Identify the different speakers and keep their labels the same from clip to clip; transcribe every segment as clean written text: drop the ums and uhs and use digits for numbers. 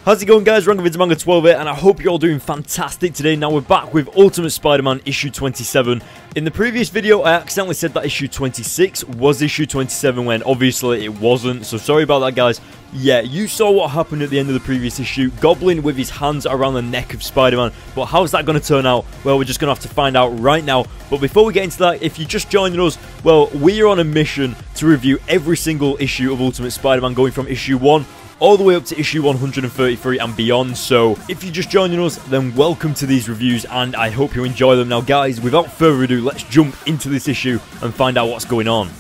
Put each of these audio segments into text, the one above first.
Speaker 1: How's it going, guys? Manga12 here, and I hope you're all doing fantastic today. Now we're back with Ultimate Spider-Man issue 27. In the previous video, I accidentally said that issue 26 was issue 27 when obviously it wasn't, so sorry about that, guys. Yeah, you saw what happened at the end of the previous issue. Goblin with his hands around the neck of Spider-Man, but how's that going to turn out? Well, we're just going to have to find out right now. But before we get into that, if you're just joining us, well, we're on a mission to review every single issue of Ultimate Spider-Man, going from issue 1 all the way up to issue 133 and beyond. So if you're just joining us, then welcome to these reviews and I hope you enjoy them. Now guys, without further ado, let's jump into this issue and find out what's going on.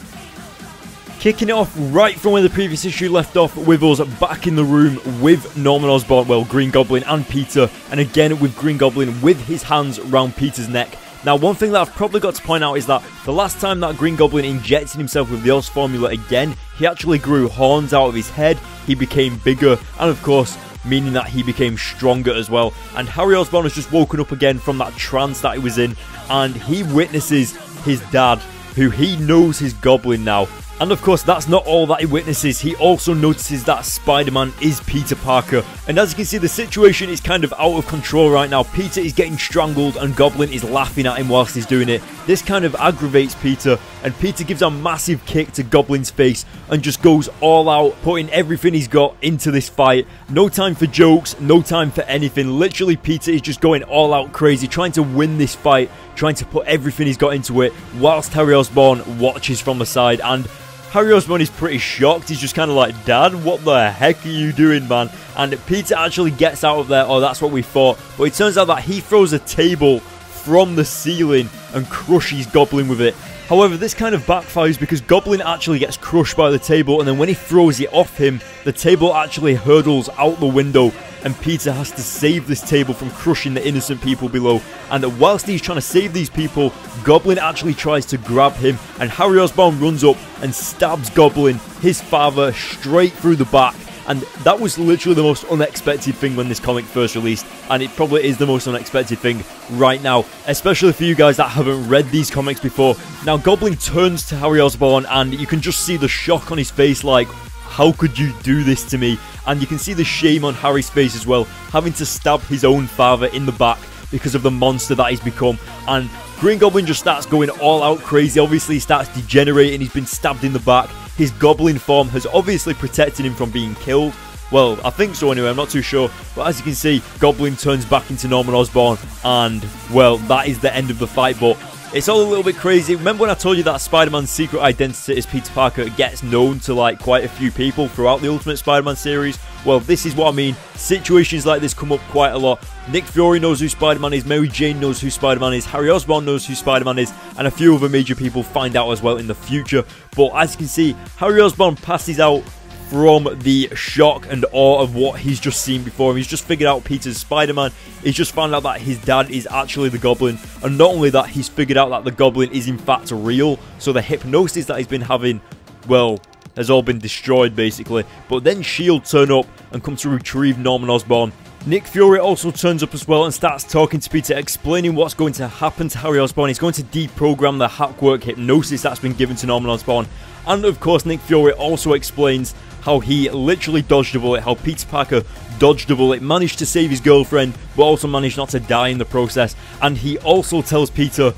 Speaker 1: Kicking it off right from where the previous issue left off, with us back in the room with Norman Osborn, well, Green Goblin and Peter, and again with Green Goblin with his hands around Peter's neck. Now, one thing that I've probably got to point out is that the last time that Green Goblin injected himself with the Oz formula again, he actually grew horns out of his head, he became bigger, and of course, meaning that he became stronger as well. And Harry Osborn has just woken up again from that trance that he was in, and he witnesses his dad, who he knows is Goblin now. And of course, that's not all that he witnesses. He also notices that Spider-Man is Peter Parker. And as you can see, the situation is kind of out of control right now. Peter is getting strangled and Goblin is laughing at him whilst he's doing it. This kind of aggravates Peter, and Peter gives a massive kick to Goblin's face and just goes all out, putting everything he's got into this fight. No time for jokes, no time for anything. Literally, Peter is just going all out crazy, trying to win this fight, trying to put everything he's got into it, whilst Harry Osborn watches from the side. And Harry Osborn is pretty shocked. He's just kind of like, Dad, what the heck are you doing, man? And Peter actually gets out of there. Oh, that's what we thought. But it turns out that he throws a table from the ceiling and crushes Goblin with it. However, this kind of backfires because Goblin actually gets crushed by the table, and then when he throws it off him, the table actually hurtles out the window, and Peter has to save this table from crushing the innocent people below. And whilst he's trying to save these people, Goblin actually tries to grab him, and Harry Osborn runs up and stabs Goblin, his father, straight through the back. And that was literally the most unexpected thing when this comic first released, and it probably is the most unexpected thing right now, especially for you guys that haven't read these comics before. Now, Goblin turns to Harry Osborn, and you can just see the shock on his face, like, how could you do this to me? And you can see the shame on Harry's face as well, having to stab his own father in the back because of the monster that he's become. And Green Goblin just starts going all out crazy. Obviously, he starts degenerating. He's been stabbed in the back. His Goblin form has obviously protected him from being killed. Well, I think so anyway, I'm not too sure. But as you can see, Goblin turns back into Norman Osborn, and, well, that is the end of the fight. But it's all a little bit crazy. Remember when I told you that Spider-Man's secret identity as Peter Parker gets known to, like, quite a few people throughout the Ultimate Spider-Man series? Well, this is what I mean. Situations like this come up quite a lot. Nick Fury knows who Spider-Man is, Mary Jane knows who Spider-Man is, Harry Osborn knows who Spider-Man is, and a few other major people find out as well in the future. But as you can see, Harry Osborn passes out from the shock and awe of what he's just seen before him. He's just figured out Peter's Spider-Man. He's just found out that his dad is actually the Goblin. And not only that, he's figured out that the Goblin is in fact real. So the hypnosis that he's been having, well, has all been destroyed basically. But then S.H.I.E.L.D. turn up and come to retrieve Norman Osborn. Nick Fury also turns up as well and starts talking to Peter, explaining what's going to happen to Harry Osborn. He's going to deprogram the hackwork hypnosis that's been given to Norman Osborn. And of course, Nick Fury also explains how he literally dodged a bullet, how Peter Parker dodged a bullet, managed to save his girlfriend, but also managed not to die in the process. And he also tells Peter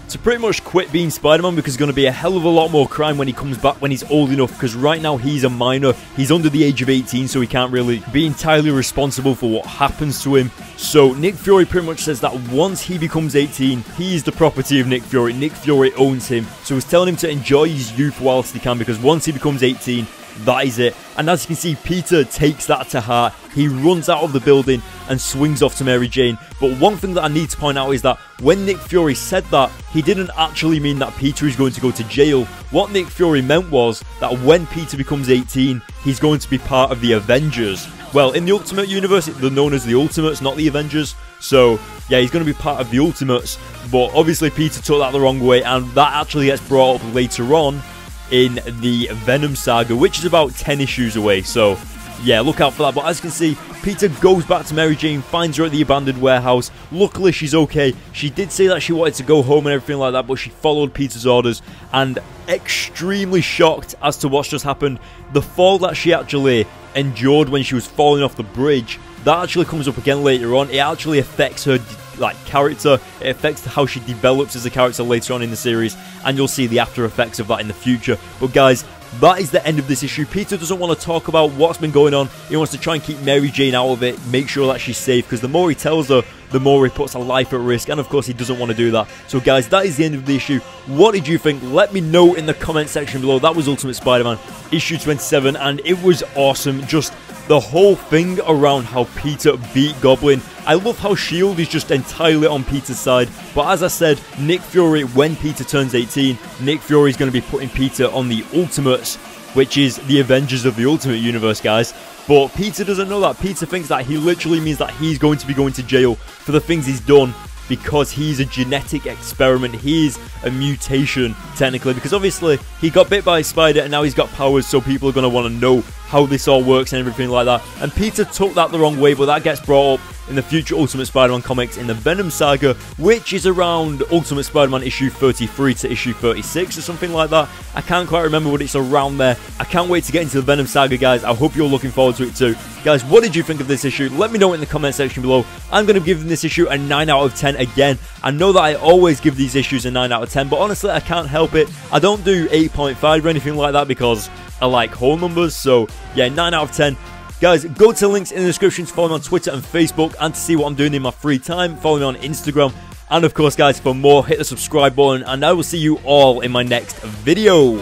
Speaker 1: to pretty much quit being Spider-Man because there's going to be a hell of a lot more crime when he comes back when he's old enough, because right now he's a minor, he's under the age of 18, so he can't really be entirely responsible for what happens to him. So Nick Fury pretty much says that once he becomes 18, he is the property of Nick Fury. Nick Fury owns him, so he's telling him to enjoy his youth whilst he can, because once he becomes 18, that is it. And as you can see, Peter takes that to heart. He runs out of the building and swings off to Mary Jane. But one thing that I need to point out is that when Nick Fury said that, he didn't actually mean that Peter is going to go to jail. What Nick Fury meant was that when Peter becomes 18, he's going to be part of the Avengers. Well, in the Ultimate Universe, they're known as the Ultimates, not the Avengers. So, yeah, he's going to be part of the Ultimates. But obviously, Peter took that the wrong way, and that actually gets brought up later on in the Venom saga, which is about 10 issues away. So yeah, look out for that. But as you can see, Peter goes back to Mary Jane, finds her at the abandoned warehouse. Luckily, she's okay. She did say that she wanted to go home and everything like that, but she followed Peter's orders, and extremely shocked as to what's just happened. The fall that she actually endured when she was falling off the bridge, that actually comes up again later on. It actually affects her character. It affects how she develops as a character later on in the series, and you'll see the after effects of that in the future. But guys, that is the end of this issue. Peter doesn't want to talk about what's been going on. He wants to try and keep Mary Jane out of it, make sure that she's safe, because the more he tells her, the more he puts her life at risk, and of course he doesn't want to do that. So guys, that is the end of the issue. What did you think? Let me know in the comment section below. That was Ultimate Spider-Man issue 27, and it was awesome. Just the whole thing around how Peter beat Goblin. I love how S.H.I.E.L.D. is just entirely on Peter's side. But as I said, Nick Fury, when Peter turns 18, Nick Fury is going to be putting Peter on the Ultimates, which is the Avengers of the Ultimate Universe, guys. But Peter doesn't know that. Peter thinks that he literally means that he's going to be going to jail for the things he's done, because he's a genetic experiment. He's a mutation, technically, because obviously he got bit by a spider and now he's got powers, so people are going to want to know how this all works and everything like that. And Peter took that the wrong way, but that gets brought up in the future Ultimate Spider-Man comics in the Venom Saga, which is around Ultimate Spider-Man issue 33 to issue 36 or something like that. I can't quite remember, but it's around there. I can't wait to get into the Venom Saga, guys. I hope you're looking forward to it too. Guys, what did you think of this issue? Let me know in the comment section below. I'm going to give this issue a 9 out of 10 again. I know that I always give these issues a 9 out of 10, but honestly, I can't help it. I don't do 8.5 or anything like that because I like whole numbers. So yeah, 9 out of 10. Guys, go to the links in the description to follow me on Twitter and Facebook, and to see what I'm doing in my free time, follow me on Instagram. And of course, guys, for more, hit the subscribe button, and I will see you all in my next video.